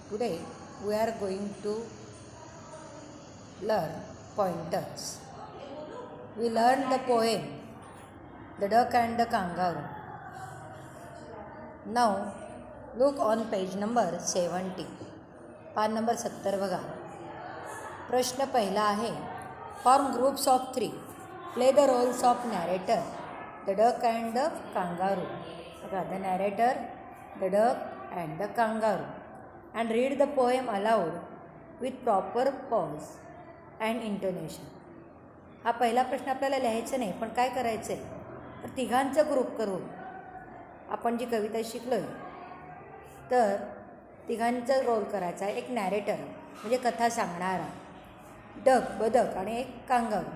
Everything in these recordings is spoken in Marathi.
Today we are going to learn pointers. We learned the poem The Duck and the Kangaroo. Now look on page number 70. पान नंबर 70 बघा. प्रश्न पहिला आहे, form groups of 3. Play the roles of narrator, the duck and the kangaroo. बघा, the narrator, the duck and the kangaroo. And read the poem aloud with proper pause and intonation. हा पहिला प्रश्न आपल्याला लिहायचा नाही, पण काय करायचं आहे तर तिघांचा ग्रुप करून आपण जी कविता शिकलो आहे तर तिघांचा रोल करायचा आहे. एक नॅरेटर म्हणजे कथा सांगणारा, डक बदक आणि एक कांगारू.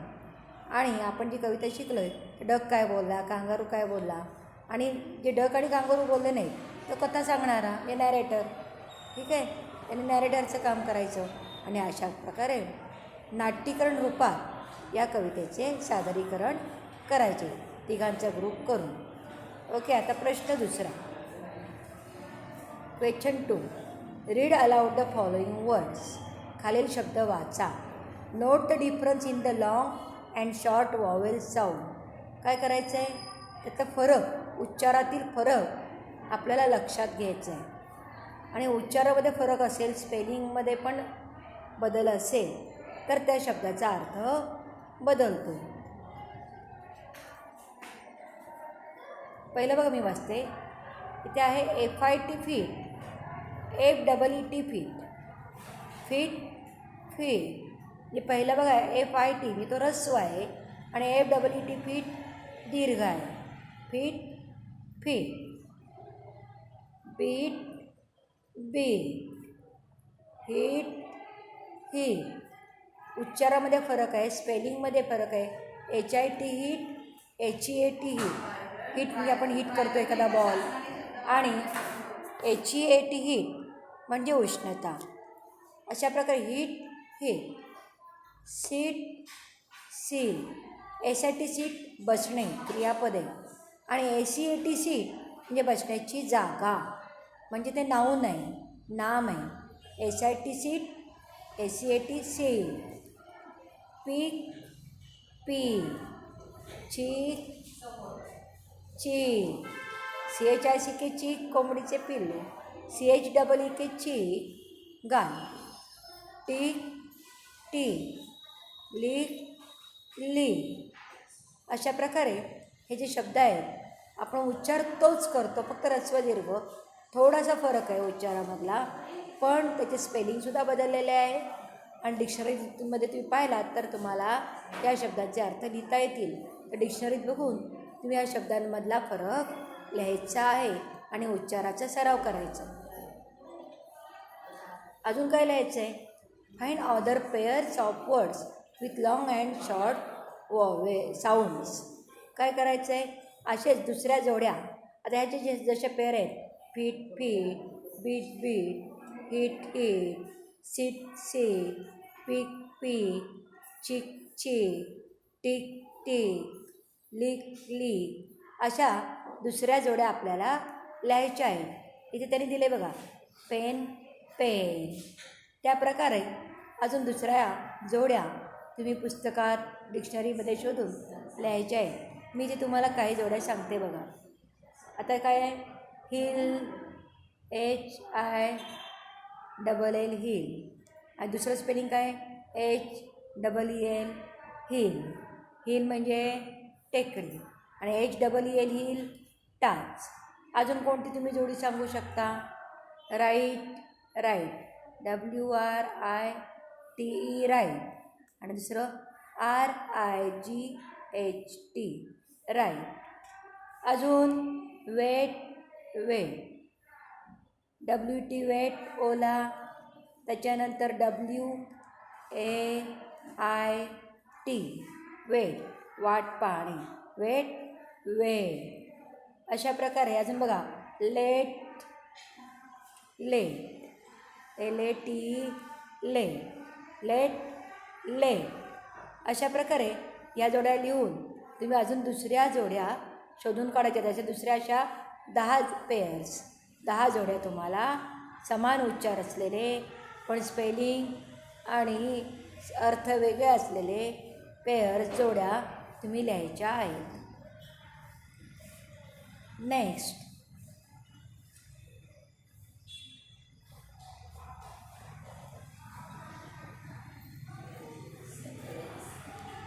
आणि आपण जी कविता शिकलो आहे डक काय बोलला, कांगारू काय बोलला, आणि जे डक आणि कांगारू बोलले नाहीत तो कथा सांगणारा हे नॅरेटर. ठीक आहे, त्याने नॅरेटरचं काम करायचं. आणि अशा प्रकारे नाट्यीकरण रूपात या कवितेचे सादरीकरण करायचे तिघांचा ग्रुप करून. ओके, आता प्रश्न दुसरा. Question 2. Read aloud the following words. खालील शब्द वाचा. Note the difference in the long and short vowel sound. काय करायचं आहे त्याचा फरक, उच्चारातील फरक आपल्याला लक्षात घ्यायचा आहे. आणि उच्चारामध्ये फरक असेल, स्पेलिंगमध्ये पण बदल असेल तर त्या शब्दाचा अर्थ बदलतो. पहिलं बघा मी वाचते. इथे आहे FIT feet, FEET feet, feet feet. म्हणजे पहिलं बघा FIT मी तो ऱ्हस्व आहे आणि FEET फीट दीर्घ आहे. Feet feet, beat beat, hit hit. उच्चारामध्ये फरक आहे, स्पेलिंगमध्ये फरक आहे. HIT hit, HEAT heat. Hit म्हणजे आपण हिट करतो एखादा बॉल, आणि HEAT हिट म्हणजे उष्णता. अशा प्रकारे hit hit. Seat seal, SIT seat बसणे क्रियापदे, आणि ACAT सीट म्हणजे बसण्याची जागा, म्हणजे ते नाऊन आहे, नाम आहे. SIT sit, ACAT seat. Peak peak, cheek cheek, CHICK चीक कोंबडीचे पिल्लू, CHEEK चीक गाय. टीक टीक, लीक लीक. अशा प्रकारे हे जे शब्द आहेत आपण उच्चार तोच करतो, फक्त ऱ्हस्व दीर्घ थोडासा फरक आहे उच्चारामधला, पण त्याचे स्पेलिंगसुद्धा बदललेले आहे. आणि डिक्शनरीमध्ये तुम्ही पाहिलात तर तुम्हाला या शब्दाचे अर्थ लिहिता येतील. तर डिक्शनरीत बघून तुम्ही या शब्दांमधला फरक लिहायचा आहे आणि उच्चाराचा सराव करायचा. अजून काय लिहायचं आहे? Find other pairs of words with long and short sounds. काय करायचं आहे? असेच दुसऱ्या जोड्या. आता ह्याचे जसे पेअर आहेत, feet feet, beat beat, hit hit, seat seat, peak peak, chick chick, tick tick, lick lick. अशा दुसऱ्या जोड्या आपल्याला लिहायच्या आहेत. इथे त्यांनी दिले बघा, पेन पेन. त्या प्रकारे अजून दुसऱ्या जोड्या तुम्ही पुस्तकात डिक्शनरीमध्ये शोधून लिहायच्या आहेत. मी जे तुम्हाला काही जोड्या सांगते बघा. आता काय आहे? Hill, HILL hill. आणि दुसरं स्पेलिंग काय? HEEL hill. हिल म्हणजे टेकडी, आणि HEEL हिल टाच. अजून कोणती तुम्ही जोडी सांगू शकता? Right right, WRITE write. आणि दुसरं RIGHT राईट. अजून वेट वेट, WT वेट ओला. त्याच्यानंतर WAIT वेट वाट पाहणे, वेट वेट. अशा प्रकारे अजून बघा, late late, LATE late, late late. अशा प्रकारे या जोड्या लिहून तुम्ही अजून दुसऱ्या जोड्या शोधून काढायच्या. त्याच्या दुसऱ्या अशा 10 पेअर्स, 10 जोड्या तुम्हाला समान उच्चार असलेले पण स्पेलिंग आणि अर्थ वेगळे असलेले पेअर्स जोड्या तुम्ही लिहायच्या आहेत. नेक्स्ट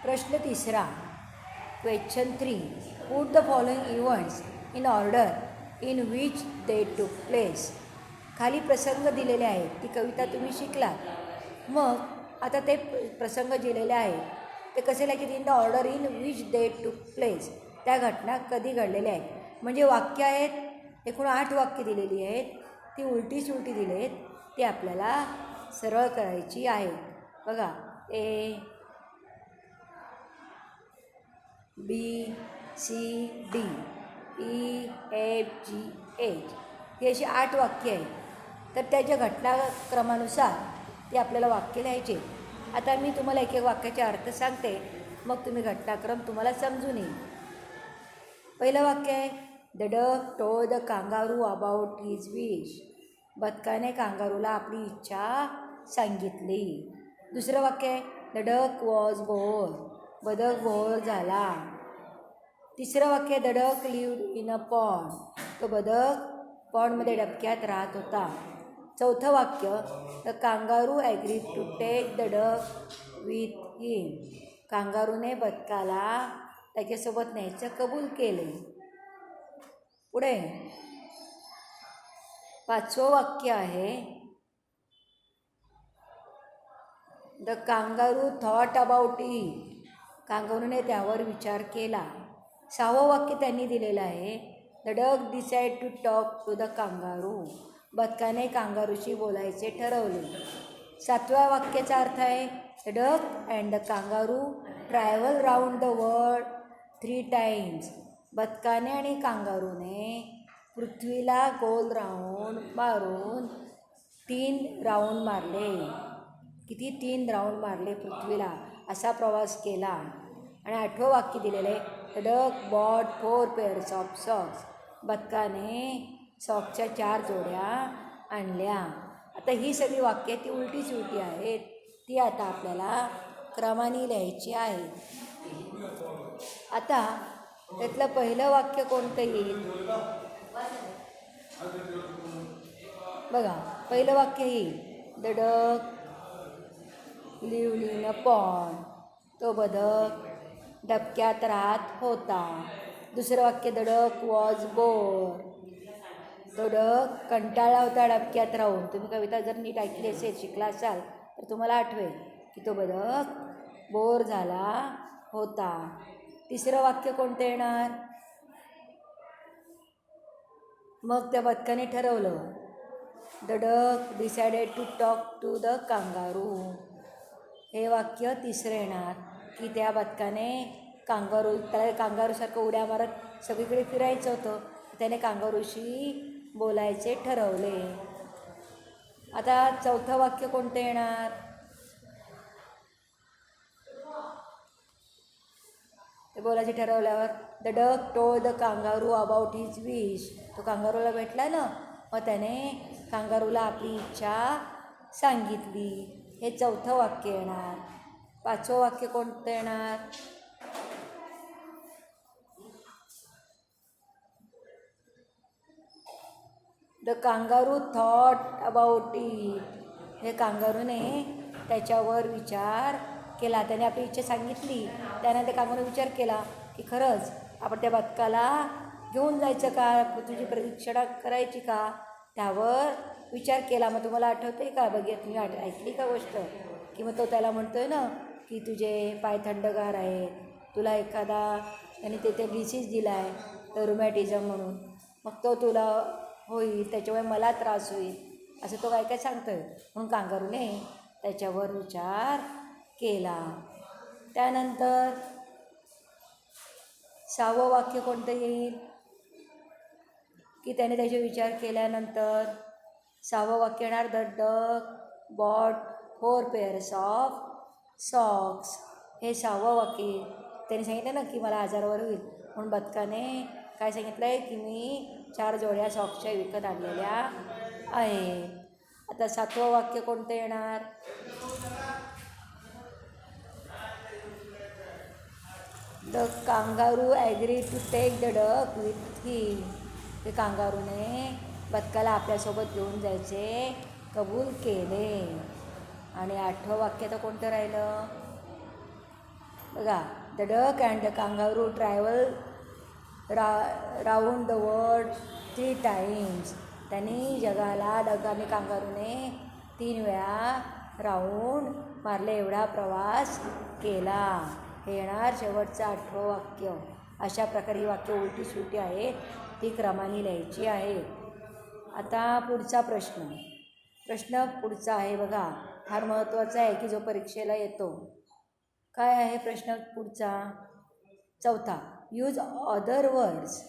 प्रश्न तिसरा. Question 3. Put the following events in order in which दे टूक प्लेस. खाली प्रसंग दिलेले आहेत, ती कविता तुम्ही शिकलात. मग आता ते प्रसंग दिलेले आहेत ते कसे लिहायचे? In the order in which दे टूक प्लेस. त्या घटना कधी घडलेल्या आहेत. म्हणजे वाक्य आहेत, एकूण 8 वाक्य दिलेली आहेत, ती उलटी सुलटी दिली आहेत, ती आपल्याला सरळ करायची आहेत. बघा, A B C D E F G H ही अशी 8 वाक्य आहेत. तर त्याच्या घटनाक्रमानुसार ते आपल्याला वाक्य लिहायचे. आता मी तुम्हाला एक एक वाक्याचे अर्थ सांगते, मग तुम्ही घटनाक्रम तुम्हाला समजून येईल. पहिलं वाक्य आहे, the duck told the kangaroo about his wish. बदकाने कांगारूला आपली इच्छा सांगितली. दुसरं वाक्य आहे, द डक वॉज बोर. बदक बोर झाला. तिसरं वाक्य, the duck lived in a pond. तो बदक पॉन्डमध्ये डबक्यात राहत होता. चौथं वाक्य, the kangaroo agreed to take the duck with him. कांगारूने बदकाला त्याच्यासोबत न्यायचं कबूल केले. पुढे 5वं वाक्य आहे, the kangaroo thought about it. कांगारूने त्यावर विचार केला. 6वं वाक्य त्यांनी दिलेलं आहे, the duck decide to talk to the kangaroo. बदकाने कांगारूशी बोलायचे ठरवले. 7व्या वाक्याचा अर्थ आहे, the duck and the kangaroo travel round the world 3 times. बदकाने आणि कांगारूने पृथ्वीला गोल राऊंड मारून 3 राऊंड मारले. किती? 3 राऊंड मारले पृथ्वीला. असा प्रवास केला. आणि 8वं वाक्य दिलेलं आहे, the duck bought 4 pairs of socks. बदकाने सॉक्सच्या 4 जोड्या आणल्या. आता ही सगळी वाक्य ती उलटी सुलटी आहेत, ती आता आपल्याला क्रमाने लिहायची आहे. आता त्यातलं पहिलं वाक्य कोणतं येईल? बघा, पहिलं वाक्य येईल, the duck lived in a pond. तो बदक डबक्यात राहत होता. दुसरं वाक्य, द डक वॉज बोर. तो डक कंटाळला होता डबक्यात राहून. तुम्ही कविता जर नीट ऐकली असेल, शिकला असाल, तर तुम्हाला आठवेल की तो बदक बोर झाला होता. तिसरं वाक्य कोणतं येणार? मग त्या बदकाने ठरवलं, the duck decided to talk to the kangaroo. हे वाक्य तिसरं येणार की त्या बदकाने त्याला कांगारूसारखं उड्या मारत सगळीकडे फिरायचं होतं, त्याने कांगारूशी बोलायचे ठरवले. आता 4थं वाक्य कोणतं येणार? ते बोलायचे ठरवल्यावर, the duck told the kangaroo about his wish. तो कांगारूला भेटला ना, मग त्याने कांगारूला आपली इच्छा सांगितली. हे 4थं वाक्य येणार. 5वं वाक्य कोणतं येणार? The kangaroo thought about it. हे कांगारूने त्याच्यावर विचार केला. त्याने आपली इच्छा सांगितली. त्यानंतर कांगारूने विचार केला की खरंच आपण त्या बदकाला घेऊन जायचं का, तुझी प्रतीक्षा करायची का, त्यावर विचार केला. मग तुम्हाला आठवते का? बघा, तुम्ही ऐकली का गोष्ट? की मग तो त्याला म्हणतो आहे ना की तुझे पाय थंडगार आहेत, तुला एखादा आणि ते डिसीज दिला आहे तर रुमॅटिझम म्हणून, मग तो तुला होईल, त्याच्यामुळे मला त्रास होईल, असं तो काय काय सांगतो आहे. म्हणून कांगारूने त्याच्यावर विचार केला. त्यानंतर 6वं वाक्य कोणतं येईल? की त्याने त्याचे विचार केल्यानंतर 6वं वाक्य येणार, the duck bought 4 pairs of socks. हे 6वं वाक्य. त्याने सांगितलं ना की मला आजारावर होईल, म्हणून बदकाने काय सांगितलं आहे की मी 4 जोड्या सॉक्सच्या विकत आणलेल्या आहेत. आता 7वं वाक्य कोणतं येणार? The kangaroo agree to take the duck with him. ते कांगारूने बदकाला आपल्यासोबत घेऊन जायचे कबूल केले. आणि 8वं वाक्य तर कोणतं राहिलं बघा. The duck and the kangaroo travel round the world 3 times. त्यांनी जगाला डक आणि कांगारूने 3 वेळा राऊंड मारले, एवढा प्रवास केला. हे येणार शेवटचं 8वं वाक्य. अशा प्रकारे ही वाक्य उलटी सुलटी आहेत, ती क्रमाने लिहायची आहेत. आता पुढचा प्रश्न पुढचा आहे बघा, फार महत्त्वाचा आहे की जो परीक्षेला येतो. काय आहे प्रश्न पुढचा? 4था. Use other words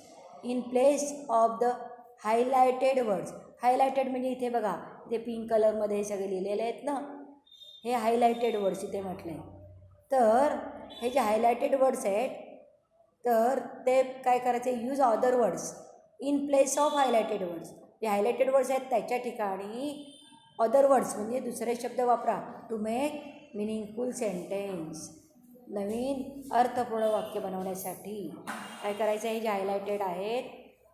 in place of the highlighted words. Highlighted म्हणजे इथे बघा, इथे पिंक कलरमध्ये हे सगळे लिहिलेले आहेत ना, हे हायलायटेड वर्ड्स इथे म्हटलं आहे. तर हे जे हायलायटेड वर्ड्स आहेत तर ते काय करायचे? Use other words in place of highlighted words. जे हायलायटेड वर्ड्स आहेत त्याच्या ठिकाणी अदर वर्ड्स म्हणजे दुसरे शब्द वापरा. To make meaningful sentence. नवीन अर्थपूर्ण वाक्य बनवण्यासाठी काय करायचं? हे जे हायलायटेड आहेत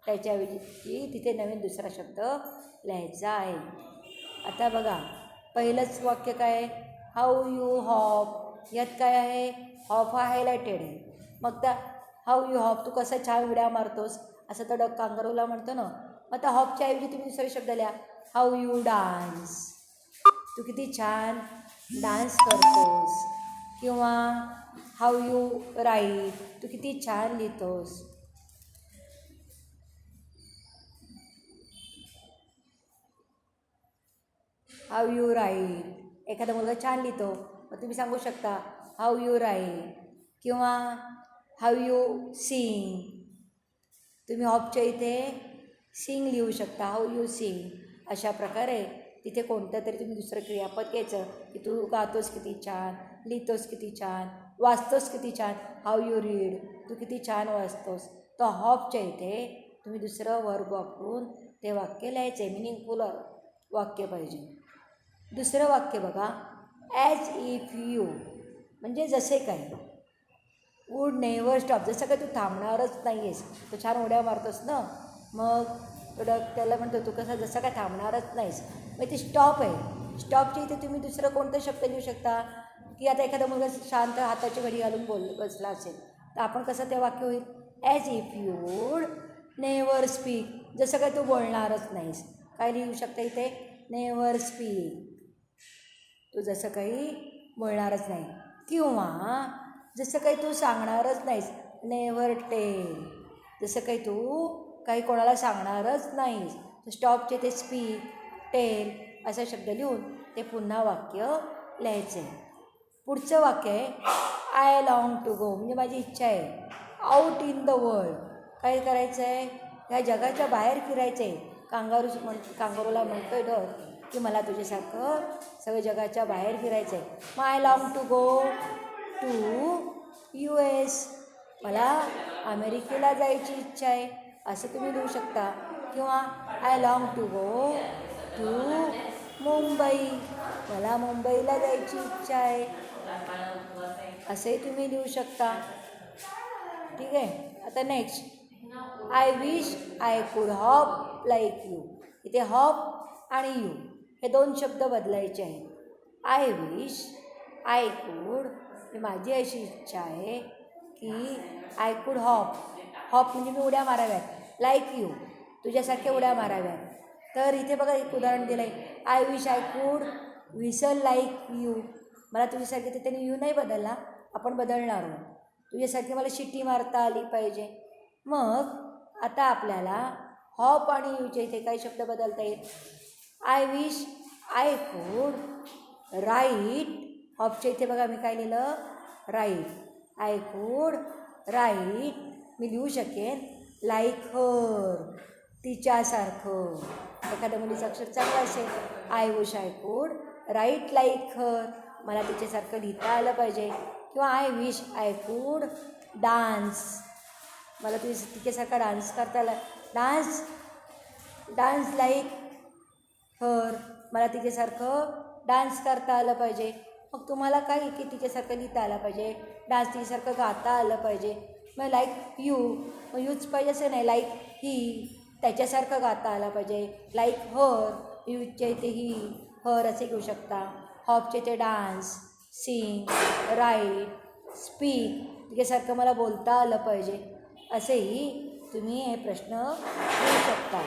त्याच्याऐवजी तिथे नवीन दुसरा शब्द लिहायचा आहे. आता बघा, पहिलंच वाक्य काय आहे? How you hop. यात काय आहे? हॉप हा हायलायटेड आहे. मग त्या हाऊ यू हॉप, तू कसं छान उड्या मारतोस असं तर डक कांगारूला म्हणतो ना. मग त्या हॉपच्या ऐवजी तुम्ही दुसरे शब्द लिहा. How you dance. तू किती छान डान्स करतोस. किंवा हाऊ यू राईट. तू किती छान लिहितोस. How you right. एखादा मुलगा छान लिहितो, मग तुम्ही सांगू शकता हाऊ यू राईट. किंवा हाऊ यू सिंग. तुम्ही हॉपच्या इथे सिंग लिहू शकता, हाऊ यू सिंग. अशा प्रकारे तिथे कोणतं तरी तुम्ही दुसरं क्रियापद घ्यायचं की तू गातोस किती छान, लिहितोस किती छान, वाचतोस किती छान. How you read. तू किती छान वाचतोस. तर हॉपच्या इथे तुम्ही दुसरं वर्ब वापरून ते वाक्य लिहायचं आहे. मिनिंगफुल वाक्य पाहिजे. दुसरं वाक्य बघा, ॲज इफ यू म्हणजे जसे काही. Would never stop. जसं काही तू थांबणारच नाही आहेस. तू छान उड्या मारतोस ना, मग त्याला म्हणतो तू कसं जसं काय थांबणारच नाहीस. मग ती स्टॉप आहे. स्टॉपच्या इथे तुम्ही दुसरं कोणतं शब्द लिहू शकता की आता एखादा मुलगा शांत हाताची घडी घालून बसला असेल तर आपण कसं ते वाक्य होईल? As if you would never speak. जसं काय तू बोलणारच नाहीस. काय लिहू शकता इथे? Never speak. तू जसं काही बोलणारच नाही. किंवा जसं काही तू सांगणारच नाहीस. Never tell. जसं काही तू काही कोणाला सांगणारच नाहीस. स्टॉपचे ते स्पीक, टेल असा शब्द लिहून ते पुन्हा वाक्य लिहायचं आहे. पुढचं वाक्य आहे आय लॉंग टू गो म्हणजे माझी इच्छा आहे. Out in the world. काय करायचं आहे? ह्या जगाच्या बाहेर फिरायचं आहे. कांगारूला म्हणतो आहे डक की मला तुझ्यासारखं सगळं जगाच्या बाहेर फिरायचं आहे. मग I long to go to US. मला अमेरिकेला जायची इच्छा आहे असं तुम्ही लिहू शकता. किंवा I long to go to Mumbai. मला मुंबईला जायची इच्छा आहे असे तुम्ही लिहू शकता. ठीक आहे. आता नेक्स्ट, आय विश आय कुड हॉप लाईक यू. इथे हॉप आणि यू हे 2 शब्द बदलायचे आहेत. आय विश, आय कुड माझी अशी इच्छा आहे की आय कुड हॉप. हॉप म्हणजे मी उड्या माराव्यात. लाईक यू तुझ्यासारख्या उड्या माराव्यात. तर इथे बघा एक उदाहरण दिलं आहे. आय विश आय कुड व्हिसल लाईक यू. मला तुझ्यासारखे ते त्याने यू नाही बदलला, आपण बदलणार आहोत. तुझ्यासारखी मला शिट्टी मारता आली पाहिजे. मग आता आपल्याला हॉप आणि यूच्या इथे काही शब्द बदलता येईल. I wish I could write. हॉपच्या इथे बघा मी काय लिहिलं? राईट. आय कुड राईट मी लिहू शकेन लाईक हर तिच्यासारखं. एखाद्या मुलीचं अक्षर चांगलं असेल, I wish I could write like her मला तिच्यासारखं लिहिता आलं पाहिजे. किंवा I wish I could dance मला तिच्यासारखा डान्स करता आला. डान्स लाईक हर मला तिच्यासारखं डान्स करता आलं पाहिजे. मग तुम्हाला काय की तिच्यासारखं लिहिता आलं पाहिजे, डान्स तिच्यासारखं गाता आलं पाहिजे. मग लाईक यू, मग यूच पाहिजे असं नाही. लाईक ही, त्याच्यासारखं गाता आलं पाहिजे. लाईक हर, यूजच्या इथे ही, हर असे घेऊ शकता. हॉपचे ते डान्स, सिंग, राईट, स्पीक, तिच्यासारखं मला बोलता आलं पाहिजे. असेही तुम्ही हे प्रश्न लिहू शकता.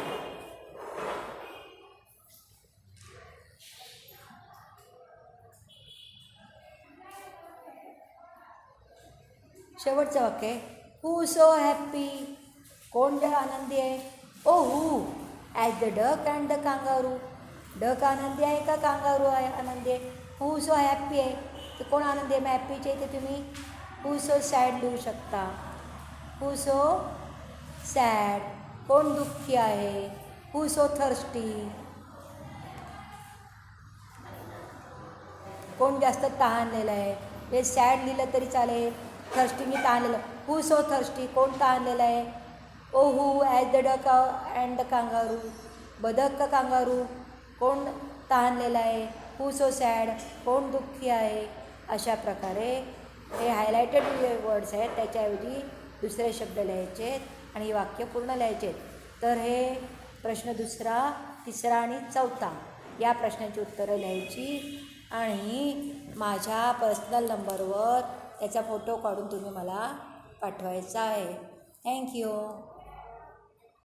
शेवटचं वाक्य आहे, हू सो हॅप्पी, कोण जग आनंदी आहे. Oh who, as the duck and the kangaroo, duck आनंदी आहे का कांगारू आहे आनंदी आहे. हू सो हॅप्पी आहे, तर कोण आनंदी आहे. मग हॅप्पीच्या इथे तुम्ही हू सो सॅड लिहू शकता. हू सो सॅड, कोण दुःखी आहे. हू सो थर्स्टी, कोण जास्त तहानलेलं आहे. हे सॅड लिहिलं तरी चालेल, थर्स्टीने तहानलेलं. हू सो थर्स्टी, कोण तहानलेलं आहे. Oh who, as the duck and the kangaroo, बदक का कांगारू, कोण तहानलेलं आहे. हू सो सॅड, कोण दुःखी आहे. अशा प्रकारे हे हायलायटेड वर्ड्स आहेत, त्याच्याऐवजी दुसरे शब्द लिहायचे आहेत आणि वाक्य पूर्ण लिहायचे आहेत. तर हे प्रश्न दुसरा, तिसरा आणि चौथा या प्रश्नांची उत्तरं लिहायची आणि माझ्या पर्सनल नंबरवर त्याचा फोटो काढून तुम्ही मला पाठवायचा आहे. थँक्यू.